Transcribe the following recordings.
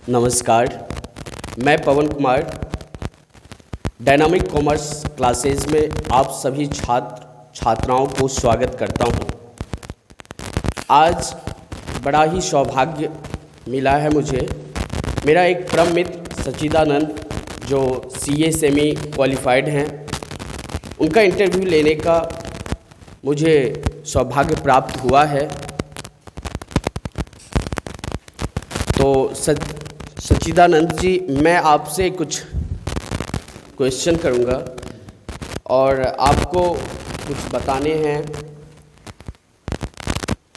नमस्कार, मैं पवन Kumar dynamic commerce classes में आप सभी छात्राओं को स्वागत करता हूं। आज बड़ा ही सौभाग्य मिला है मुझे। मेरा एक परम मित्र सच्चिदानंद जो सीए सेमी क्वालिफाइड हैं, उनका इंटरव्यू लेने का मुझे सौभाग्य प्राप्त हुआ है। तो सच्चिदानंद जी, मैं आपसे कुछ क्वेश्चन करूंगा और आपको कुछ बताने हैं।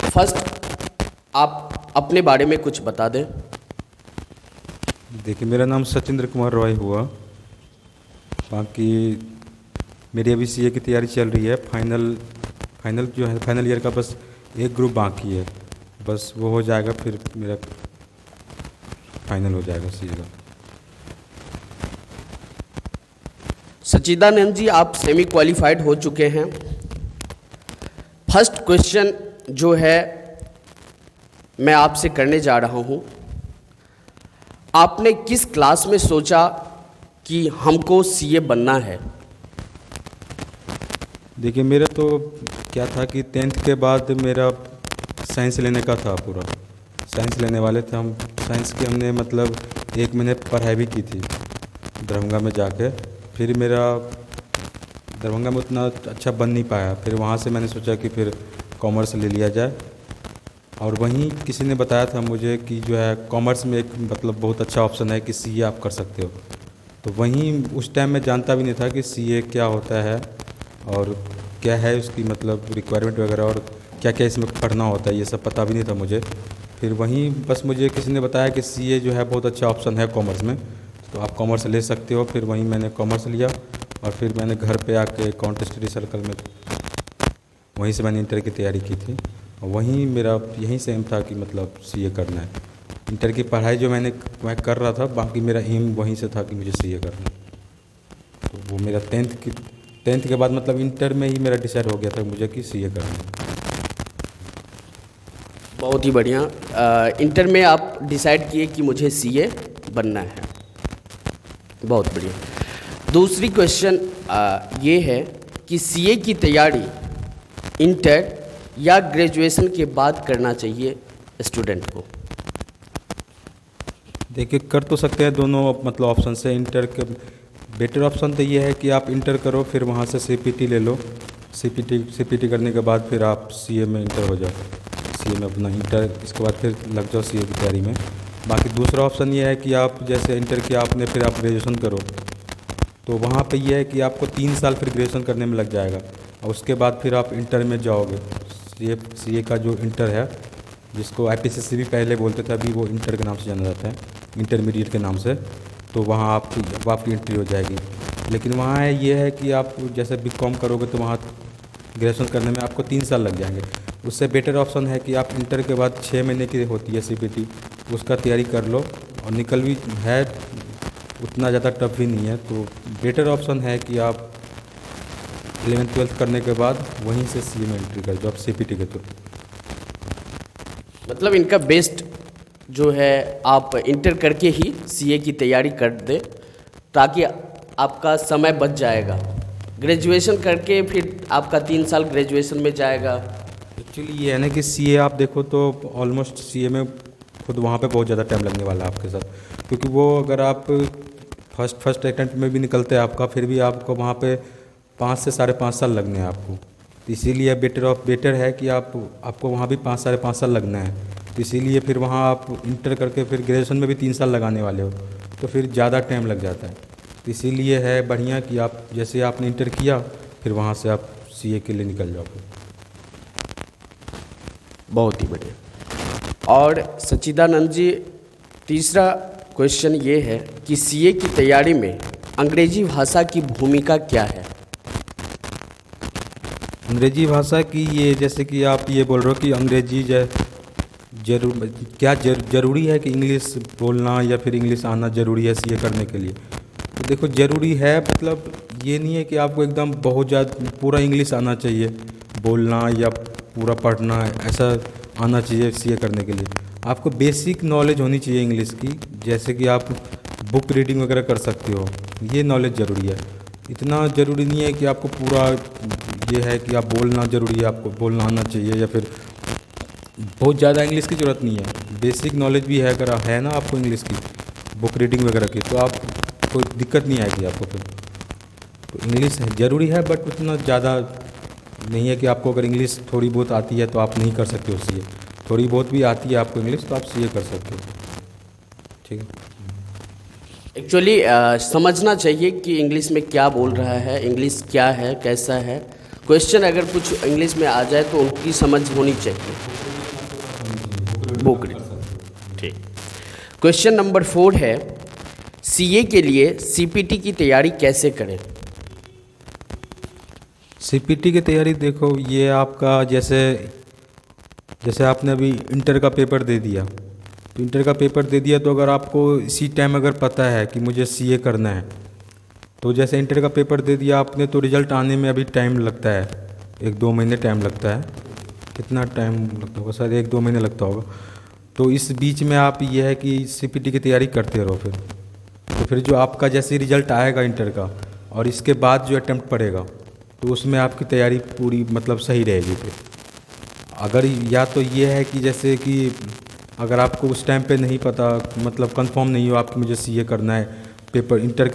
फर्स्ट, आप अपने बारे में कुछ बता दें। देखिए, मेरा नाम सचिंद्र कुमार रॉय हुआ। बाकी मेरी अभी सीए की तैयारी चल रही है। फाइनल जो है, फाइनल ईयर का बस एक ग्रुप बाकी है, बस वो हो जाएगा, फिर मेरा फाइनल हो जाएगा सीए का। सच्चिदानंद जी, आप सेमी क्वालिफाइड हो चुके हैं। फर्स्ट क्वेश्चन जो है मैं आपसे करने जा रहा हूं, आपने किस क्लास में सोचा कि हमको सीए बनना है? देखिए, मेरा तो क्या था कि 10th के बाद मेरा साइंस लेने का था। पूरा साइंस लेने वाले थे हम। साइंस की हमने मतलब 1 महीने पढ़ाई भी की थी दरभंगा में जाके। फिर मेरा दरभंगा में उतना अच्छा बन नहीं पाया। फिर वहाँ से मैंने सोचा कि फिर कॉमर्स ले लिया जाए। और वहीं किसी ने बताया था मुझे कि जो है कॉमर्स में एक मतलब बहुत अच्छा ऑप्शन है कि सीए आप कर सकते हो। तो वहीं उस टाइम मैं जानता भी नहीं था कि सीए क्या होता है और क्या है उसकी मतलब रिक्वायरमेंट वगैरह, और क्या क्या इसमें पढ़ना होता है, ये सब पता भी नहीं था मुझे। फिर वहीं बस मुझे किसी ने बताया कि सीए जो है बहुत अच्छा ऑप्शन है कॉमर्स में, तो आप कॉमर्स ले सकते हो। फिर वहीं मैंने कॉमर्स लिया और फिर मैंने घर पे आके अकाउंट स्टडी सर्कल में वहीं से मैंने इंटर की तैयारी की थी। और वहीं मेरा यहीं से एम था कि मतलब सीए करना है। इंटर की पढ़ाई जो मैं कर रहा था, बाकी मेरा एम वहीं से था कि मुझे सीए करना है। तो वो मेरा 10th के बाद मतलब इंटर में ही मेरा डिसाइड हो गया था मुझे कि सीए करना है। बहुत ही बढ़िया। इंटर में आप डिसाइड किए कि मुझे सीए बनना है। बहुत बढ़िया। दूसरी क्वेश्चन ये है कि सीए की तैयारी इंटर या ग्रेजुएशन के बाद करना चाहिए स्टूडेंट को? देखिए, कर तो सकते हैं दोनों मतलब ऑप्शन से। इंटर के बेटर ऑप्शन तो ये है कि आप इंटर करो, फिर वहाँ से सीपीटी ले लो। सीपीटी करने के बाद फिर आप सीए में इंटर हो जाओ, सीए में अपना इंटर, इसके बाद फिर लग जाओ सीए की तैयारी में। बाकी दूसरा ऑप्शन ये है कि आप जैसे इंटर किया आपने, फिर आप ग्रेजुएशन करो। तो वहाँ पे ये है कि आपको 3 साल फिर ग्रेजुएशन करने में लग जाएगा और उसके बाद फिर आप इंटर में जाओगे। सीए का जो इंटर है, जिसको आईपीसीसी भी पहले बोलते थे, अभी वो इंटर के नाम से जाना जाता है, इंटरमीडिएट के नाम से। तो वहाँ आपकी एंट्री हो जाएगी। लेकिन वहाँ ये है कि आप जैसे बीकॉम करोगे तो वहाँ ग्रेजुएशन करने में आपको 3 साल लग जाएंगे। उससे बेटर ऑप्शन है कि आप इंटर के बाद 6 महीने की होती है सीपीटी, उसका तैयारी कर लो और निकल भी है, उतना ज़्यादा टफ भी नहीं है। तो बेटर ऑप्शन है कि आप 11th-12th करने के बाद वहीं से सीए में एंट्री कर दो आप सीपीटी के थ्रू। मतलब इनका बेस्ट जो है आप इंटर करके ही सीए की तैयारी कर दे, ताकि आपका समय बच जाएगा। ग्रेजुएशन करके फिर आपका 3 साल ग्रेजुएशन में जाएगा। एक्चुअली ये है ना कि सीए आप देखो तो ऑलमोस्ट सीए में खुद वहाँ पे बहुत ज़्यादा टाइम लगने वाला है आपके साथ, क्योंकि वो अगर आप फर्स्ट अटेम्प्ट में भी निकलते हैं आपका, फिर भी आपको वहाँ पे 5 से 5.5 साल लगने हैं आपको। तो इसीलिए बेटर है कि आपको वहाँ भी 5-5.5 साल लगना है। तो इसीलिए फिर वहाँ आप इंटर करके फिर ग्रेजुएशन में भी 3 साल लगाने वाले हो, तो फिर ज़्यादा टाइम लग जाता है। तो इसीलिए है बढ़िया कि आप जैसे आपने इंटर किया, फिर वहाँ से आप सीए के लिए निकल जाओगे। बहुत ही बढ़िया। और सच्चिदानंद जी, तीसरा क्वेश्चन ये है कि सीए की तैयारी में अंग्रेजी भाषा की भूमिका क्या है? अंग्रेजी भाषा की ये, जैसे कि आप ये बोल रहे हो कि अंग्रेजी ज़रूरी है कि इंग्लिश बोलना या फिर इंग्लिश आना ज़रूरी है सीए करने के लिए? तो देखो, ज़रूरी है, मतलब ये नहीं है कि आपको एकदम बहुत ज़्यादा पूरा इंग्लिश आना चाहिए बोलना या पूरा पढ़ना, ऐसा आना चाहिए सीए करने के लिए। आपको बेसिक नॉलेज होनी चाहिए इंग्लिश की, जैसे कि आप बुक रीडिंग वगैरह कर सकते हो, ये नॉलेज ज़रूरी है। इतना ज़रूरी नहीं है कि आपको पूरा ये है कि आप बोलना ज़रूरी है, आपको बोलना आना चाहिए, या फिर बहुत ज़्यादा इंग्लिश की ज़रूरत नहीं है। बेसिक नॉलेज भी है, अगर है ना आपको इंग्लिश की, बुक रीडिंग वगैरह की, तो आप कोई दिक्कत नहीं आएगी आपको फिर। तो इंग्लिश ज़रूरी है, बट उतना ज़्यादा नहीं है कि आपको अगर इंग्लिश थोड़ी बहुत आती है तो आप नहीं कर सकते हो सीए। थोड़ी बहुत भी आती है आपको इंग्लिश तो आप सीए कर सकते हो। ठीक है। एक्चुअली समझना चाहिए कि इंग्लिश में क्या बोल रहा है, इंग्लिश क्या है, कैसा है। क्वेश्चन अगर कुछ इंग्लिश में आ जाए तो उनकी समझ होनी चाहिए। Book reading. ठीक। क्वेश्चन नंबर 4 है, सीए के लिए सीपीटी की तैयारी कैसे करें? सीपीटी की तैयारी देखो, ये आपका जैसे आपने अभी इंटर का पेपर दे दिया, तो इंटर का पेपर दे दिया तो अगर आपको इसी टाइम अगर पता है कि मुझे सीए करना है, तो जैसे इंटर का पेपर दे दिया आपने, तो रिज़ल्ट आने में अभी टाइम लगता है, 1-2 महीने टाइम लगता है। कितना टाइम लगता होगा? शायद 1-2 महीने लगता होगा। तो इस बीच में आप ये है कि सीपीटी की तैयारी करते रहो। फिर जो आपका जैसे रिज़ल्ट आएगा इंटर का, और इसके बाद जो अटेम्प्ट पड़ेगा, तो उसमें आपकी तैयारी पूरी मतलब सही रहेगी। फिर अगर या तो ये है कि जैसे कि अगर आपको उस टाइम पे नहीं पता, मतलब कंफर्म नहीं हो आपको मुझे सीए करना है पेपर इंटर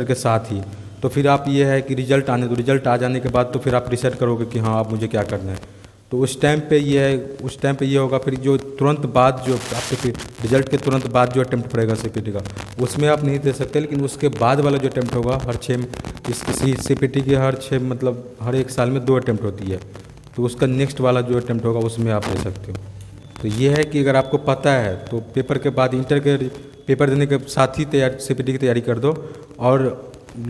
के साथ ही, तो फिर आप ये है कि रिज़ल्ट आ जाने के बाद तो फिर आप डिसाइड करोगे कि हाँ अब मुझे क्या करना है। तो उस टाइम पे ये होगा। फिर जो तुरंत बाद जो आपके फिर रिजल्ट के तुरंत बाद जो अटेम्प्ट पड़ेगा सीपीटी का, उसमें आप नहीं दे सकते, लेकिन उसके बाद वाला जो अटेम्प्ट होगा हर 6 किसी सीपीटी के मतलब हर 1 साल में 2 अटेम्प्ट होती है, तो उसका नेक्स्ट वाला जो अटेम्प्ट होगा उसमें आप दे सकते हो। तो ये है कि अगर आपको पता है तो पेपर के बाद इंटर के पेपर देने के साथ ही सीपीटी की तैयारी कर दो। और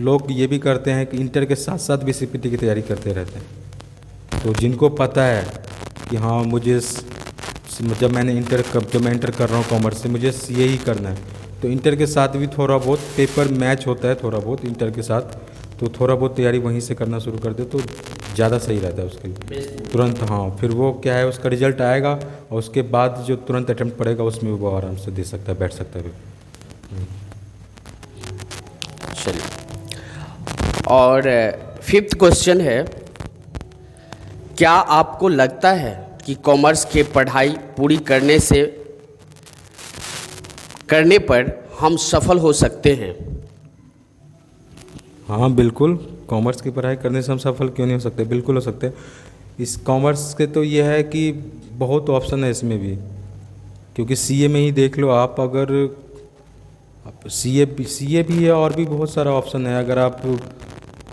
लोग ये भी करते हैं कि इंटर के साथ साथ भी सीपीटी की तैयारी करते रहते हैं। तो जिनको पता है कि हाँ मुझे जब मैं इंटर कर रहा हूँ कॉमर्स से, मुझे सीए ही करना है, तो इंटर के साथ भी थोड़ा बहुत पेपर मैच होता है, थोड़ा बहुत इंटर के साथ, तो थोड़ा बहुत तैयारी वहीं से करना शुरू कर दे तो ज़्यादा सही रहता है उसके लिए तुरंत। हाँ, फिर वो क्या है, उसका रिजल्ट आएगा और उसके बाद जो तुरंत अटेम्प्ट पड़ेगा उसमें वो आराम से दे सकता है, बैठ सकता है। चलिए, और 5th क्वेश्चन है, क्या आपको लगता है कि कॉमर्स के पढ़ाई पूरी करने पर हम सफल हो सकते हैं? हाँ बिल्कुल, कॉमर्स की पढ़ाई करने से हम सफल क्यों नहीं हो सकते, बिल्कुल हो सकते हैं। इस कॉमर्स के तो ये है कि बहुत ऑप्शन है इसमें भी, क्योंकि सीए में ही देख लो आप, अगर सीए भी है और भी बहुत सारा ऑप्शन है। अगर आप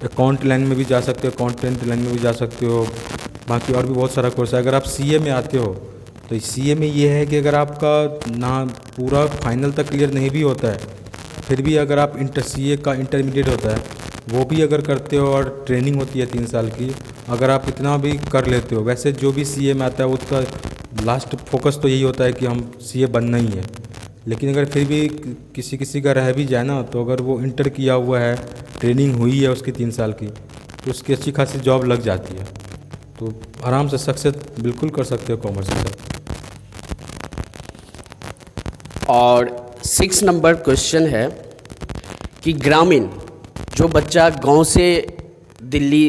अकाउंट लाइन में भी जा सकते हो, अकाउंटेंट लाइन में भी जा सकते हो, बाकी और भी बहुत सारा कोर्स है। अगर आप सीए में आते हो तो सीए में ये है कि अगर आपका ना पूरा फाइनल तक क्लियर नहीं भी होता है, फिर भी अगर आप सीए का इंटरमीडिएट होता है वो भी अगर करते हो और ट्रेनिंग होती है 3 साल की, अगर आप इतना भी कर लेते हो, वैसे जो भी सीए में आता है उसका लास्ट फोकस तो यही होता है कि हम सीए बनना ही है। लेकिन अगर फिर भी किसी का रह भी जाए ना, तो अगर वो इंटर किया हुआ है, ट्रेनिंग हुई है उसकी 3 साल की, तो उसकी अच्छी खासी जॉब लग जाती है। तो आराम से सक्सेस बिल्कुल कर सकते हो कॉमर्स में। और 6 नंबर क्वेश्चन है कि ग्रामीण जो बच्चा गांव से दिल्ली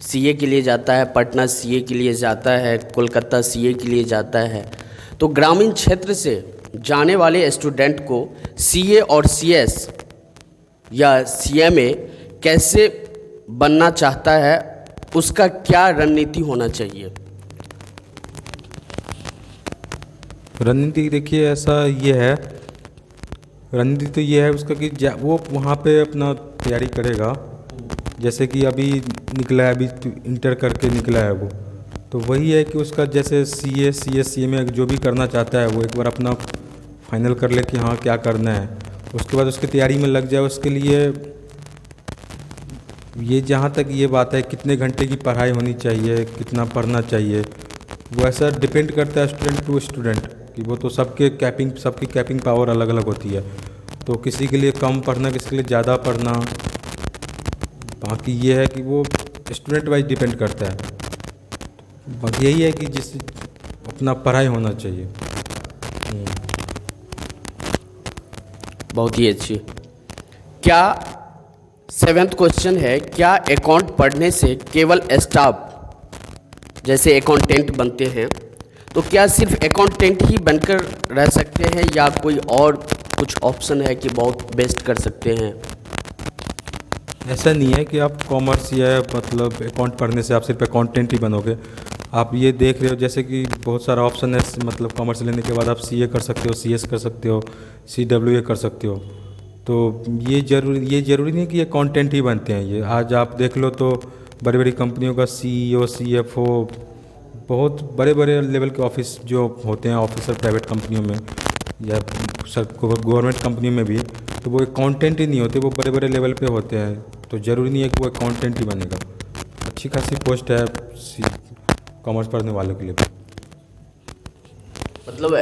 सीए के लिए जाता है, पटना सीए के लिए जाता है, कोलकाता सीए के लिए जाता है, तो ग्रामीण क्षेत्र से जाने वाले स्टूडेंट को सीए और सीएस या सीएमए कैसे बनना चाहता है, उसका क्या रणनीति होना चाहिए? रणनीति देखिए, ऐसा ये है, रणनीति तो ये है उसका कि वो वहाँ पे अपना तैयारी करेगा। जैसे कि अभी निकला है, अभी इंटर करके निकला है वो, तो वही है कि उसका जैसे सीए सीएस सीएमए जो भी करना चाहता है वो एक बार अपना फाइनल कर ले कि हाँ क्या करना है, उसके बाद उसकी तैयारी में लग जाए। उसके लिए ये जहाँ तक ये बात है कितने घंटे की पढ़ाई होनी चाहिए, कितना पढ़ना चाहिए, वो ऐसा डिपेंड करता है स्टूडेंट टू स्टूडेंट कि वो तो सबकी कैपिंग पावर अलग अलग होती है। तो किसी के लिए कम पढ़ना, किसी के लिए ज़्यादा पढ़ना, बाकी ये है कि वो स्टूडेंट वाइज डिपेंड करता है। बाकी यही है कि जिस अपना पढ़ाई होना चाहिए। बहुत ही अच्छी। क्या 7th क्वेश्चन है, क्या अकाउंट पढ़ने से केवल स्टाफ जैसे अकाउंटेंट बनते हैं, तो क्या सिर्फ अकाउंटेंट ही बनकर रह सकते हैं या कोई और कुछ ऑप्शन है कि बहुत बेस्ट कर सकते हैं? ऐसा नहीं है कि आप कॉमर्स या मतलब अकाउंट पढ़ने से आप सिर्फ अकाउंटेंट ही बनोगे। आप ये देख रहे हो जैसे कि बहुत सारा ऑप्शन है, मतलब कॉमर्स लेने के बाद आप सीए कर सकते हो, सीएस कर सकते हो, सीडब्ल्यूए कर सकते हो। तो ये ज़रूरी नहीं कि अकाउंटेंट ही बनते हैं। ये आज आप देख लो तो बड़ी बड़ी कंपनियों का सीईओ, सीएफओ, बहुत बड़े बड़े लेवल के ऑफिस जो होते हैं ऑफिसर प्राइवेट कंपनियों में या गवर्नमेंट कंपनियों में भी, तो वो अकाउंटेंट ही नहीं होते, वो बड़े बड़े लेवल पे होते हैं। तो ज़रूरी नहीं है कि वो अकाउंटेंट ही बनेगा। अच्छी खासी पोस्ट है कॉमर्स पढ़ने वालों के लिए। मतलब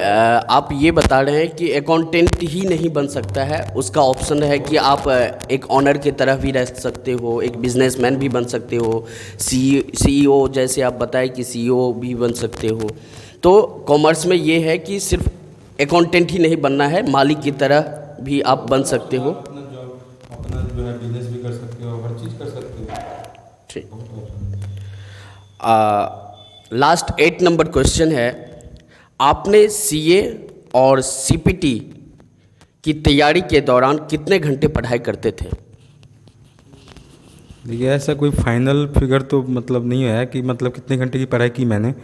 आप ये बता रहे हैं कि अकाउंटेंट ही नहीं बन सकता है, उसका ऑप्शन है कि आप एक ऑनर की तरह भी रह सकते हो, एक बिजनेसमैन भी बन सकते हो, सीईओ जैसे आप बताएं कि सीईओ भी बन सकते हो। तो कॉमर्स में ये है कि सिर्फ अकाउंटेंट ही नहीं बनना है, मालिक की तरह भी आप बन सकते हो। अपना जो है बिजनेस भी कर सकते हो, हर चीज़ कर सकते हो। ठीक। लास्ट 8 नंबर क्वेश्चन है, आपने सीए और सीपीटी की तैयारी के दौरान कितने घंटे पढ़ाई करते थे? देखिए ऐसा कोई फाइनल फिगर तो मतलब नहीं है कि मतलब कितने घंटे की पढ़ाई की मैंने।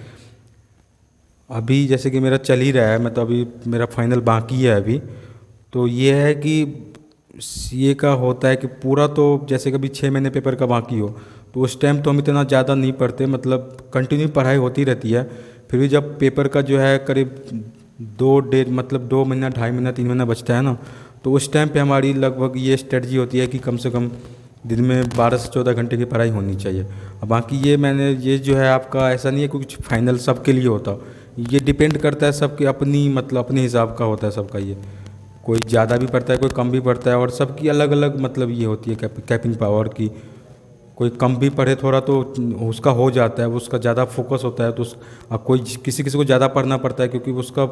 अभी जैसे कि मेरा चल ही रहा है, मतलब अभी मेरा फाइनल बाकी है अभी। तो ये है कि सीए का होता है कि पूरा तो जैसे कभी 6 महीने पेपर का बाकी हो तो उस टाइम तो हम इतना ज़्यादा नहीं पढ़ते, मतलब कंटिन्यू पढ़ाई होती रहती है। फिर भी जब पेपर का जो है करीब 2 महीना, 2.5 महीना, 3 महीना बचता है ना, तो उस टाइम पे हमारी लगभग ये स्ट्रेटजी होती है कि कम से कम दिन में 12 से 14 घंटे की पढ़ाई होनी चाहिए। अब बाकी ये जो है आपका ऐसा नहीं है कुछ फाइनल सबके लिए होता, ये डिपेंड करता है सबके अपनी मतलब अपने हिसाब का होता है सबका। ये कोई ज़्यादा भी पढ़ता है, कोई कम भी पढ़ता है, और सबकी अलग अलग मतलब ये होती है कैपिंग पावर की। कोई कम भी पढ़े थोड़ा तो उसका हो जाता है, उसका ज़्यादा फोकस होता है, तो कोई किसी किसी को ज़्यादा पढ़ना पड़ता है क्योंकि उसका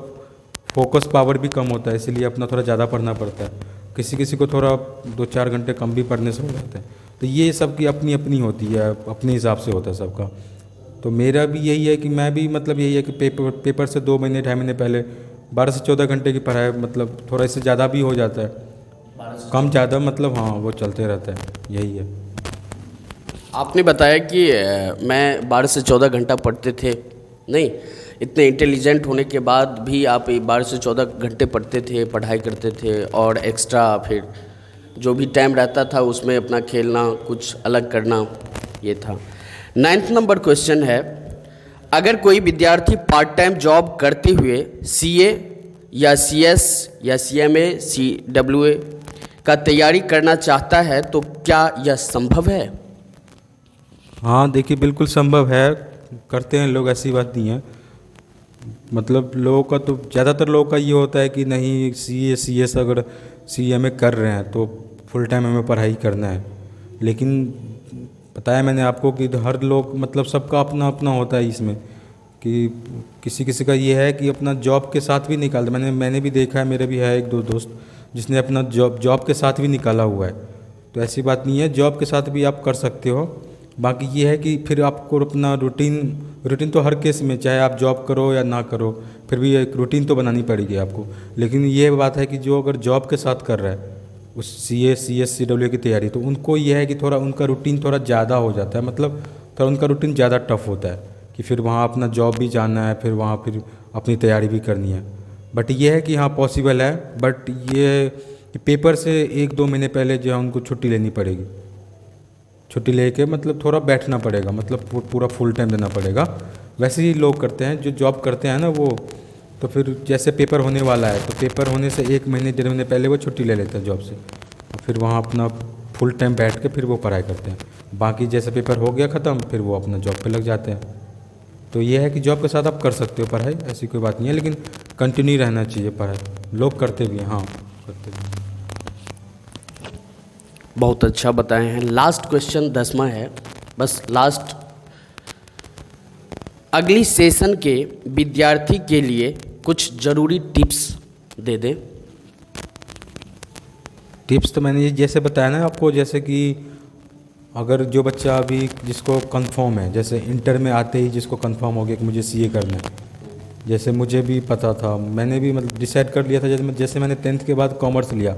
फोकस पावर भी कम होता है, इसलिए अपना थोड़ा ज़्यादा पढ़ना पड़ता है। किसी किसी को थोड़ा 2-4 घंटे कम भी पढ़ने से हो जाता है। तो ये सबकी अपनी अपनी होती है, अपने हिसाब से होता है सबका। तो मेरा भी यही है कि मैं भी मतलब यही है कि पेपर से 2 महीने 2.5 महीने पहले 12 से 14 घंटे की पढ़ाई, मतलब थोड़ा इससे ज़्यादा भी हो जाता है, कम ज़्यादा मतलब हाँ वो चलते रहता है, यही है। आपने बताया कि मैं 12 से 14 घंटा पढ़ते थे, नहीं इतने इंटेलिजेंट होने के बाद भी आप 12 से 14 घंटे पढ़ते थे, पढ़ाई करते थे, और एक्स्ट्रा फिर जो भी टाइम रहता था उसमें अपना खेलना, कुछ अलग करना, ये था। 9th नंबर क्वेश्चन है, अगर कोई विद्यार्थी पार्ट टाइम जॉब करते हुए सीए या सीएस या सीएमए, सीडब्ल्यूए का तैयारी करना चाहता है तो क्या यह संभव है? हाँ देखिए बिल्कुल संभव है, करते हैं लोग, ऐसी बात नहीं है। मतलब लोगों का तो ज़्यादातर लोगों का ये होता है कि नहीं सीए सीएस अगर सीएमए कर रहे हैं तो फुल टाइम हमें पढ़ाई करना है। लेकिन बताया मैंने आपको कि हर लोग मतलब सबका अपना अपना होता है इसमें, कि किसी किसी का ये है कि अपना जॉब के साथ भी निकालते। मैंने भी देखा है, मेरे भी है 1-2 दोस्त जिसने अपना जॉब के साथ भी निकाला हुआ है। तो ऐसी बात नहीं है, जॉब के साथ भी आप कर सकते हो। बाकी ये है कि फिर आपको अपना रूटीन तो हर केस में, चाहे आप जॉब करो या ना करो, फिर भी एक रूटीन तो बनानी पड़ेगी आपको। लेकिन ये बात है कि जो अगर जॉब के साथ कर रहा है उस सीए सीएस सीडब्ल्यू की तैयारी, तो उनको ये है कि थोड़ा उनका रूटीन थोड़ा ज़्यादा हो जाता है, मतलब थोड़ा उनका रूटीन ज़्यादा टफ होता है कि फिर वहाँ अपना जॉब भी जाना है, फिर वहाँ फिर अपनी तैयारी भी करनी है। बट ये है कि हाँ पॉसिबल है, बट ये पेपर से 1-2 महीने पहले जो है उनको छुट्टी लेनी पड़ेगी। छुट्टी लेके मतलब थोड़ा बैठना पड़ेगा, मतलब पूरा फुल टाइम देना पड़ेगा। वैसे ही लोग करते हैं जो जॉब करते हैं ना वो, तो फिर जैसे पेपर होने वाला है तो पेपर होने से 1 महीने 1.5 महीने पहले वो छुट्टी ले लेते हैं जॉब से, और फिर वहाँ अपना फुल टाइम बैठ के फिर वो पढ़ाई करते हैं। बाकी जैसे पेपर हो गया ख़त्म, फिर वो अपना जॉब पे लग जाते हैं। तो ये है कि जॉब के साथ आप कर सकते हो पढ़ाई, ऐसी कोई बात नहीं है, लेकिन कंटिन्यू रहना चाहिए पढ़ाई। लोग करते भी हैं, हाँ करते भी। बहुत अच्छा बताए हैं। लास्ट क्वेश्चन 10वां है, बस लास्ट। अगली सेशन के विद्यार्थी के लिए कुछ ज़रूरी टिप्स दे दें। टिप्स तो मैंने ये जैसे बताया ना आपको, जैसे कि अगर जो बच्चा अभी जिसको कंफर्म है, जैसे इंटर में आते ही जिसको कंफर्म हो गया कि मुझे सीए करना है, जैसे मुझे भी पता था, मैंने भी मतलब डिसाइड कर लिया था, जैसे मैंने 10th के बाद कॉमर्स लिया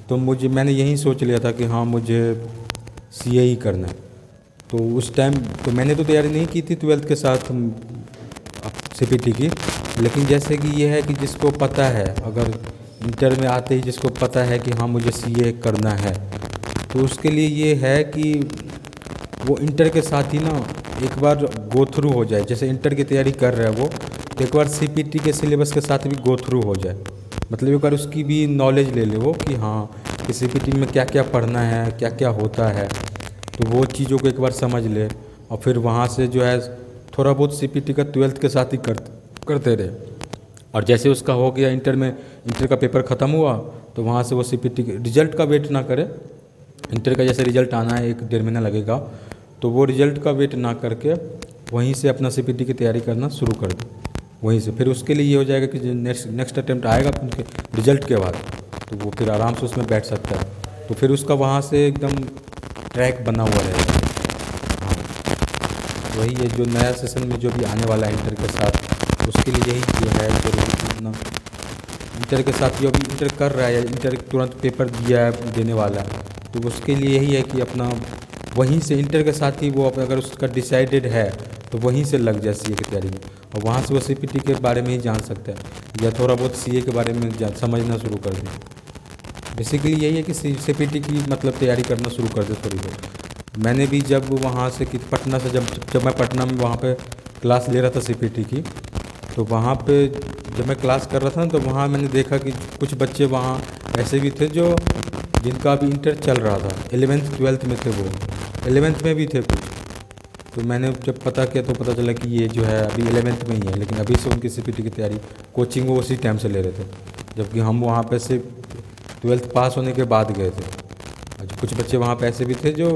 तो मैंने यही सोच लिया था कि हाँ मुझे सीए ही करना है। तो उस टाइम तो मैंने तो तैयारी नहीं की थी 12th के साथ सीपीटी की, लेकिन जैसे कि ये है कि जिसको पता है, अगर इंटर में आते ही जिसको पता है कि हाँ मुझे सीए करना है, तो उसके लिए ये है कि वो इंटर के साथ ही ना एक बार गो थ्रू हो जाए। जैसे इंटर की तैयारी कर रहा है वो, तो एक बार सीपीटी के सिलेबस के साथ भी गो थ्रू हो जाए, मतलब एक बार उसकी भी नॉलेज ले ले वो कि हाँ कि सीपीटी में क्या क्या पढ़ना है, क्या क्या होता है, तो वो चीज़ों को एक बार समझ ले और फिर वहाँ से जो है थोड़ा बहुत सीपीटी का 12th के साथ ही करते रहे। और जैसे उसका हो गया इंटर का पेपर ख़त्म हुआ तो वहाँ से वो सीपीटी के रिजल्ट का वेट ना करे। इंटर का जैसे रिजल्ट आना है 1-1.5 महीना लगेगा, तो वो रिजल्ट का वेट ना करके वहीं से अपना सीपीटी की तैयारी करना शुरू कर दे। वहीं से फिर उसके लिए ये हो जाएगा कि नेक्स्ट अटेम्प्ट आएगा उनके रिजल्ट के बाद, तो वो फिर आराम से उसमें बैठ सकता है, तो फिर उसका वहाँ से एकदम ट्रैक बना हुआ रहेगा। हाँ, वही है जो नया सेशन में जो भी आने वाला है इंटर के साथ, उसके लिए यही जो है जरूरी अपना इंटर के साथ जो अभी इंटर कर रहा है या इंटर तुरंत पेपर दिया है देने वाला है, तो उसके लिए यही है कि अपना वहीं से इंटर के साथ ही वो अगर उसका डिसाइडेड है तो वहीं से लग जाए सीए की तैयारी में, और वहाँ से वो सीपीटी के बारे में ही जान सकता है या थोड़ा बहुत सीए के बारे में समझना शुरू कर दे। बेसिकली यही है कि सीपीटी की मतलब तैयारी करना शुरू कर दे थोड़ी बहुत। मैंने भी जब वहाँ से कि पटना से जब मैं पटना में वहाँ पे क्लास ले रहा था सीपीटी की, तो वहाँ पे जब मैं क्लास कर रहा था तो वहाँ मैंने देखा कि कुछ बच्चे वहाँ ऐसे भी थे जो जिनका अभी इंटर चल रहा था, 11th 12th में थे, वो 11th में भी थे कुछ। तो मैंने जब पता किया तो पता चला कि ये जो है अभी 11th में ही है, लेकिन अभी से उनकी सीपीटी की तैयारी कोचिंग वो उसी टाइम से ले रहे थे, जबकि हम वहाँ पे से 12th पास होने के बाद गए थे। और कुछ बच्चे वहाँ पे ऐसे भी थे जो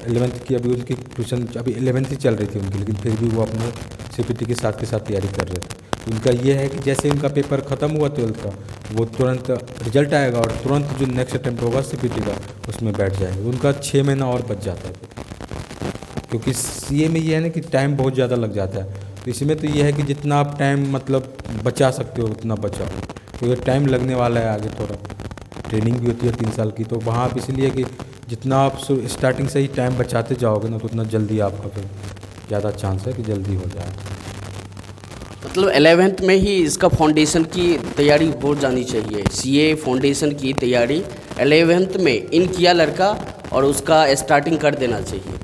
11th की अभी उनकी ट्यूशन अभी 11th ही चल रही थी उनकी, लेकिन फिर भी वो अपना सीपीटी के साथ तैयारी कर रहे थे। उनका ये है कि जैसे उनका पेपर ख़त्म हुआ 12th का, वो तुरंत रिजल्ट आएगा और तुरंत जो नेक्स्ट अटैम्प्ट होगा सीपीटी का उसमें बैठ जाएगा। उनका 6 महीना और बच जाता है, क्योंकि सीए में ये है ना कि टाइम बहुत ज़्यादा लग जाता है। तो इसमें तो ये है कि जितना आप टाइम मतलब बचा सकते हो उतना बचाओ, तो ये टाइम लगने वाला है आगे, थोड़ा ट्रेनिंग भी होती है 3 साल की, तो वहाँ आप इसलिए कि जितना आप स्टार्टिंग से ही टाइम बचाते जाओगे ना तो उतना जल्दी आपका फिर ज़्यादा चांस है कि जल्दी हो जाए। मतलब 11th में ही इसका फाउंडेशन की तैयारी हो जानी चाहिए। सीए फाउंडेशन की तैयारी 11th में इन किया लड़का और उसका स्टार्टिंग कर देना चाहिए।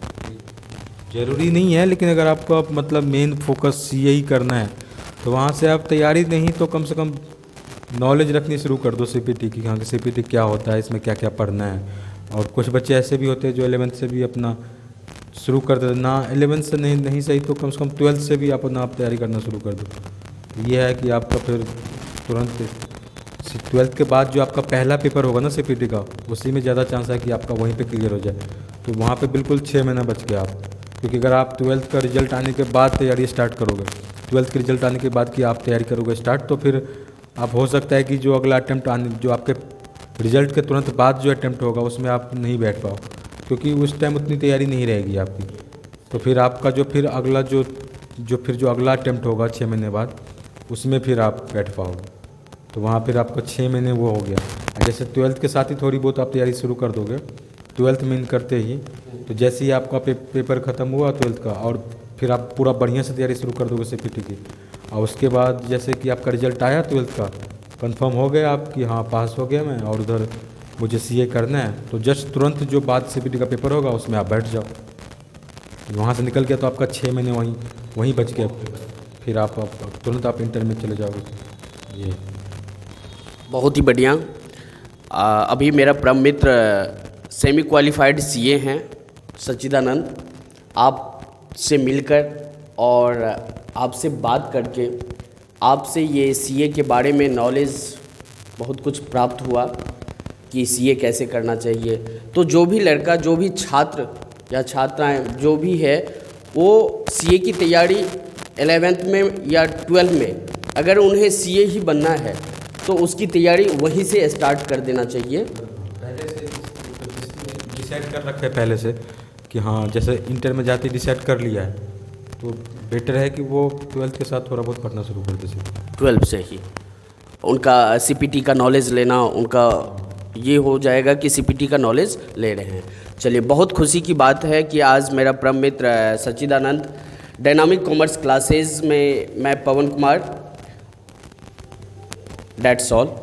ज़रूरी नहीं है, लेकिन अगर आपको मतलब मेन फोकस सीए ही करना है तो वहाँ से आप तैयारी नहीं तो कम से कम नॉलेज रखनी शुरू कर दो सीपीटी की, हाँ कि सीपीटी क्या होता है, इसमें क्या क्या पढ़ना है। और कुछ बच्चे ऐसे भी होते हैं जो 11th से भी अपना शुरू कर देते ना, 11th से नहीं सही तो कम से कम 12th से भी अपना तैयारी करना शुरू कर दो। ये है कि आपका फिर तुरंत 12th के बाद जो आपका पहला पेपर होगा ना सीपीटी का, उसी में ज़्यादा चांस है कि आपका वहीं पे क्लियर हो जाए। तो वहाँ पे बिल्कुल 6 महीना बच गया आप, क्योंकि अगर आप 12th का रिजल्ट आने के बाद तैयारी स्टार्ट करोगे, 12th के रिजल्ट आने के बाद कि आप तैयारी करोगे स्टार्ट, तो फिर आप हो सकता है कि जो अगला अटैम्प्ट जो आपके रिजल्ट के तुरंत बाद जो अटैम्प्ट होगा उसमें आप नहीं बैठ पाओ, क्योंकि उस टाइम उतनी तैयारी नहीं रहेगी आपकी। तो फिर आपका जो फिर अगला जो अगला अटैम्प्ट होगा 6 महीने बाद, उसमें फिर आप बैठ पाओगे। तो वहाँ फिर आपका 6 महीने वो हो गया। जैसे 12th के साथ ही थोड़ी बहुत आप तैयारी शुरू कर दोगे 12th में इन करते ही, तो जैसे ही आपका पेपर ख़त्म हुआ 12th का, और फिर आप पूरा बढ़िया से तैयारी शुरू कर दोगे सीपीटी की, और उसके बाद जैसे कि आपका रिजल्ट आया 12th का, कंफर्म हो गया आप कि हाँ पास हो गया मैं और उधर मुझे सीए करना है, तो जस्ट तुरंत जो बाद सीपीटी का पेपर होगा उसमें आप बैठ जाओ। वहाँ से निकल गया तो आपका 6 महीने वहीं बच गया, फिर आप तुरंत आप इंटर में चले जाओगे। ये बहुत ही बढ़िया। अभी मेरा परम मित्र सेमी क्वालिफाइड सीए हैं सच्चिदानंद, आपसे मिलकर और आपसे बात करके आपसे ये सीए के बारे में नॉलेज बहुत कुछ प्राप्त हुआ कि सीए कैसे करना चाहिए। तो जो भी लड़का, जो भी छात्र या छात्राएं जो भी है, वो सीए की तैयारी 11th में या 12th में अगर उन्हें सीए ही बनना है तो उसकी तैयारी वहीं से स्टार्ट कर देना चाहिए। डिसाइड कर रखा है पहले से कि हाँ जैसे इंटर में जाते डिसाइड कर लिया है, तो बेटर है कि वो 12th के साथ थोड़ा बहुत पढ़ना शुरू कर दे सके। 12 से ही उनका सीपीटी का नॉलेज लेना, उनका ये हो जाएगा कि सीपीटी का नॉलेज ले रहे हैं। चलिए, बहुत खुशी की बात है कि आज मेरा परम मित्र सच्चिदानंद डायनामिक कॉमर्स क्लासेस में मैं पवन कुमार, डेट्स ऑल।